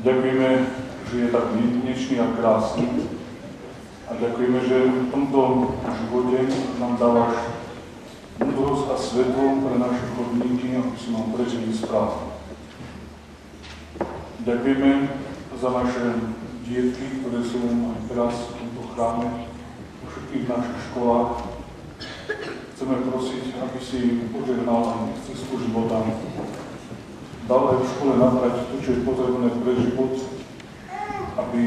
Ďakujeme, že je tak jedinečný a krásny. A ďakujeme, že v tomto živote nám dávaš múdrosť a svetlo pre naše chodníky, aby si nám prežili správne. Ďakujeme za naše dietky, ktoré sú aj teraz v tomto chráme, vo všetkých našich školách. Chceme prosiť, aby si požehnal aj cestu života. Dal aj v škole nabrať to, čo je potrebné pre život, aby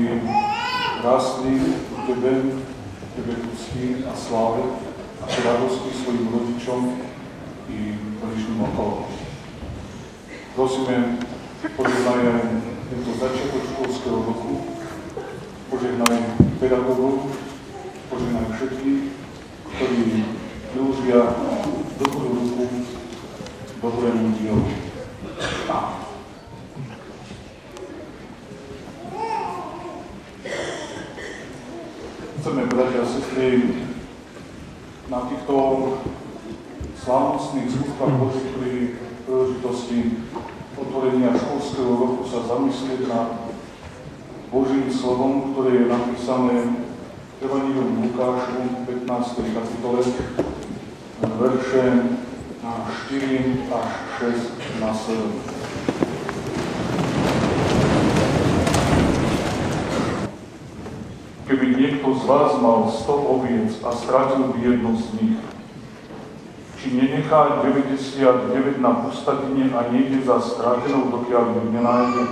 rástli v tebe úcty a sláve a radosti svojim rodičom i bližným okolo. Prosíme, požehnaj aj tento začiatok školského roku, požehnaj pedagógov, požehnaj všetkých, ktorí využia dobrú ruku dobrému dielu. Amen. Chceme, bratia a sestry, na týchto slávnostných skúškach Božích pri príležitosti otvorenia školského roku sa zamyslieť nad Božím slovom, ktoré je napísané v Evanjeliu Lukášu 15. kapitole, verše 4 až 6 následujúce. Keby niekto z vás mal 100 oviec a stratil by jednu z nich, či nenechá 99 na pustatine a nejde za stratenou, dokiaľ ju nenájde?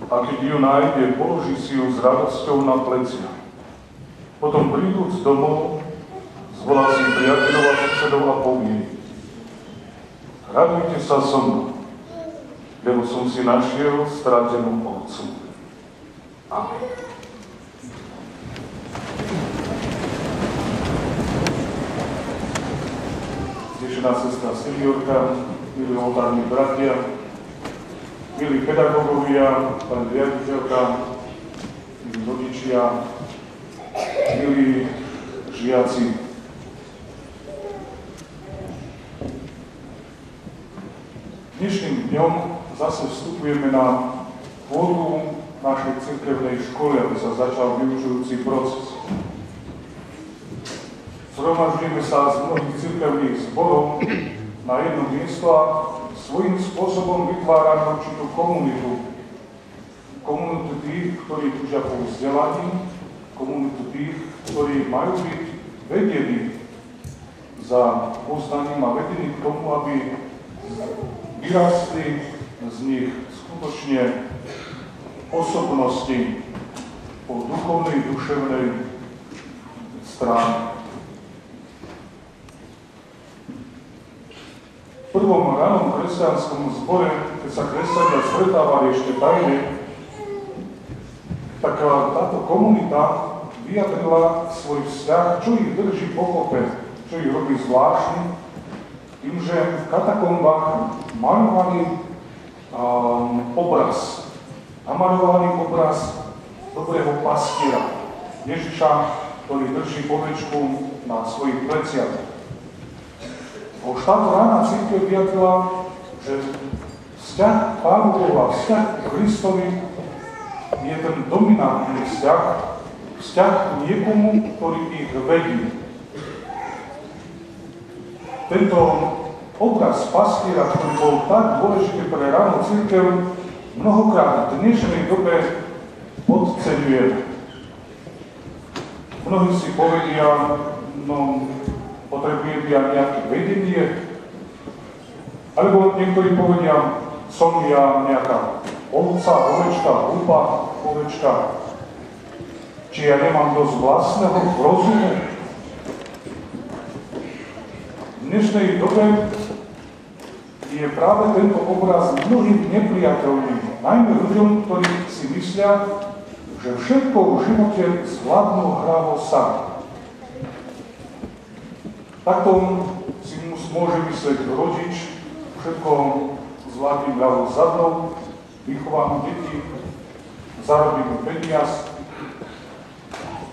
A keď ju nájde, položí si ju s radosťou na plecia. Potom prídúc domov, zvolá si priateľov a susedov a povie: radujte sa so mnou, lebo som si našiel stratenú ovcu. Amen. Zdešená sestra seniorka, milí oltárni bratia, milí pedagógovia, pani riaditeľka, milí rodičia, milí žiaci. Dnešným dňom zase vstupujeme na pôdu našej cirkevnej školy, aby sa začal vyučujúci proces. Zhromaždíme sa z mnohých cirkevných zborov na jedno miesto a svojím spôsobom vytvárame určitú komunitu. Komunitu tých, ktorí túžia po vzdelaní, komunitu tých, ktorí majú byť vedení za poznaním a vedení k tomu, aby vyrastli z nich skutočne osobnosti po duchovnej, duševnej strane. V prvom ranom kresťanskom zbore, keď sa kresťania stretávali ešte tajne, tak táto komunita vyjadrila svoj vzťah, čo ich drží pokope, čo ich robí zvláštny, tým, že v katakombách malovali obraz. Namalovali obraz dobrého pastiera, Ježiša, ktorý drží ovečku na svojich pleciach. Už táto rána cirkev vyjadrila, že vzťah Pánu Bohu a vzťah k Kristovi je ten dominantný vzťah k niekomu, ktorý ich vedí. Tento obraz pastiera, ktorý bol tak dôležitý pre ránu cirkev, mnohokrát v dnešnej dobe podceňujeme. Mnohí si povedia, no potrebujem ja nejaké vedenie, alebo niektorí povedia, som ja nejaká ovca, ovečka, hlúpa ovečka, či ja nemám dosť vlastného rozumu. V dnešnej dobe je práve tento obraz mnohým nepriateľným, najmä ľuďom, ktorí si myslia, že všetko v živote zvládnu hrávo sami. Takto si môže myslieť rodič, všetko zvládnym hlavou zadnou, vychovám deti, zarobím peniaz.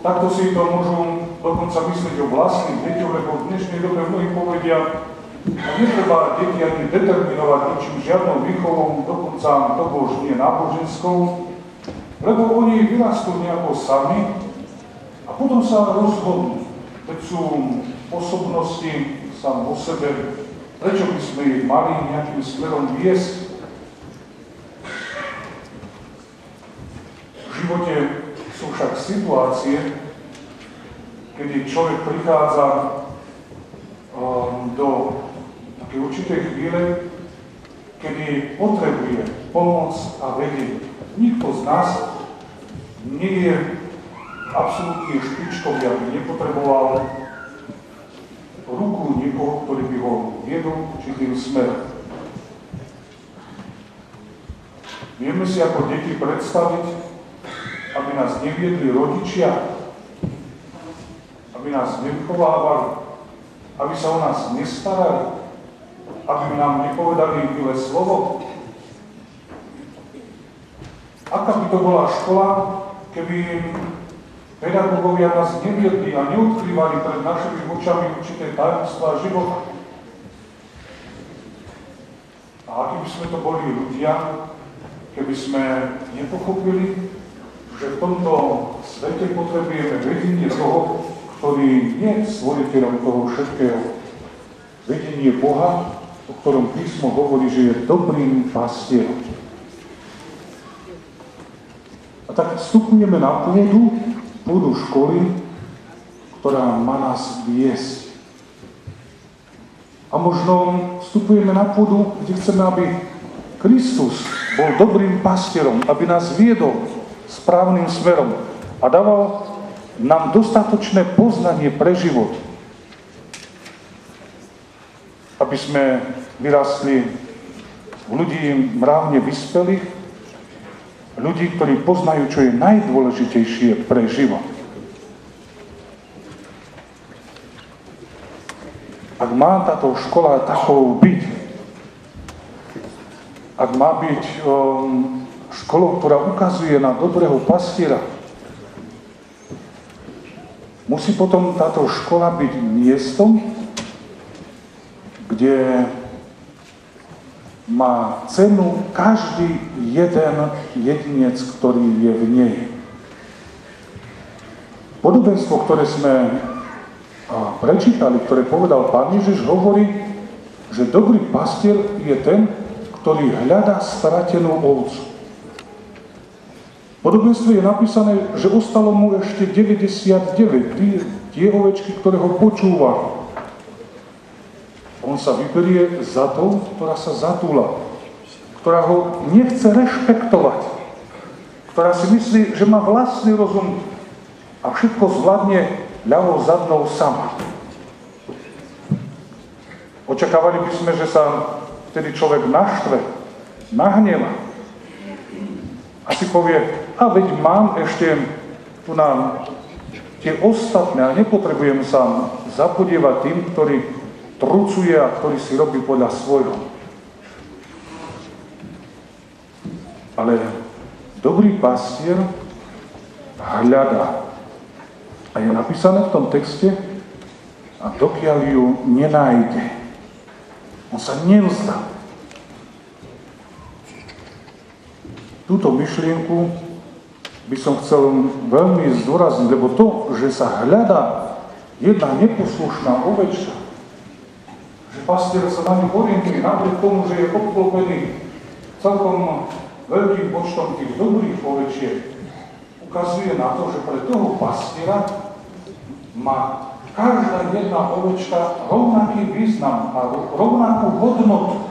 Takto si to môžu dokonca myslieť o vlastných deťoch, lebo v dnešnej dobe mnohí povedia, A netreba deti ani determinovať ničím, žiadnou výchovou, dokonca tobož nie náboženskou, lebo oni vyrastú nejako sami a potom sa rozhodnú, keď sú osobnosti sám o sebe, prečo by sme ich mali nejakým smerom viesť. V živote sú však situácie, kedy človek prichádza do takej určitej chvíle, kedy potrebuje pomoc a vedenie. Nikto z nás nie je absolútne špičkový, aby nepotreboval ruku niekoho, ktorý by ho viedol určitým smerom. Vieme si ako deti predstaviť, aby nás neviedli rodičia, aby nás nevychovávali, aby sa o nás nestarali, aby nám nepovedali milé slovo. Aká by to bola škola, keby pedagógovia nás neviedli a neodkrývali pred našimi očami určité tajomstvá života? A aký by sme to boli ľudia, keby sme nepochopili, že v tomto svete potrebujeme vedenie toho, ktorý je stvoriteľom toho všetkého. Vedenie Boha, o ktorom písmo hovorí, že je dobrým pastierom. A tak vstupujeme na pôdu školy, ktorá má nás viesť. A možno vstupujeme na pôdu, kde chceme, aby Kristus bol dobrým pastierom, aby nás viedol správnym smerom a dával nám dostatočné poznanie pre život, aby sme vyrastli v ľudí mravne vyspelých, ľudí, ktorí poznajú, čo je najdôležitejšie pre život. Ak má táto škola takou byť, ak má byť školou, ktorá ukazuje na dobrého pastiera, musí potom táto škola byť miestom, kde má cenu každý jeden jedinec, ktorý je v nej. Podobenstvo, ktoré sme prečítali, ktoré povedal Pán Ježiš, hovorí, že dobrý pastier je ten, ktorý hľadá stratenú ovcu. V podobenstve je napísané, že ostalo mu ešte 99, tie ovečky, ktoré ho počúvali. On sa vyberie za to, ktorá sa zatúla, ktorá ho nechce rešpektovať, ktorá si myslí, že má vlastný rozum a všetko zvládne ľavou zadnou sama. Očakávali by sme, že sa vtedy človek naštve, nahneva a si povie, a veď mám ešte tu na tie ostatné a nepotrebujem sa zapodievať tým, ktorý trucuje a ktorý si robí podľa svojho. Ale dobrý pastier hľadá. A je napísané v tom texte, a dokiaľ ju nenájde, on sa nevzdá. Túto myšlienku by som chcel veľmi zdôrazniť, lebo to, že sa hľadá jedna neposlušná ovečka, že pastier sa na ňu orientuje, napriek tomu, že je obklopený celkom veľkým počtom tých dobrých ovečiek, ukazuje na to, že pre toho pastiera má každá jedna ovečka rovnaký význam a rovnakú hodnotu.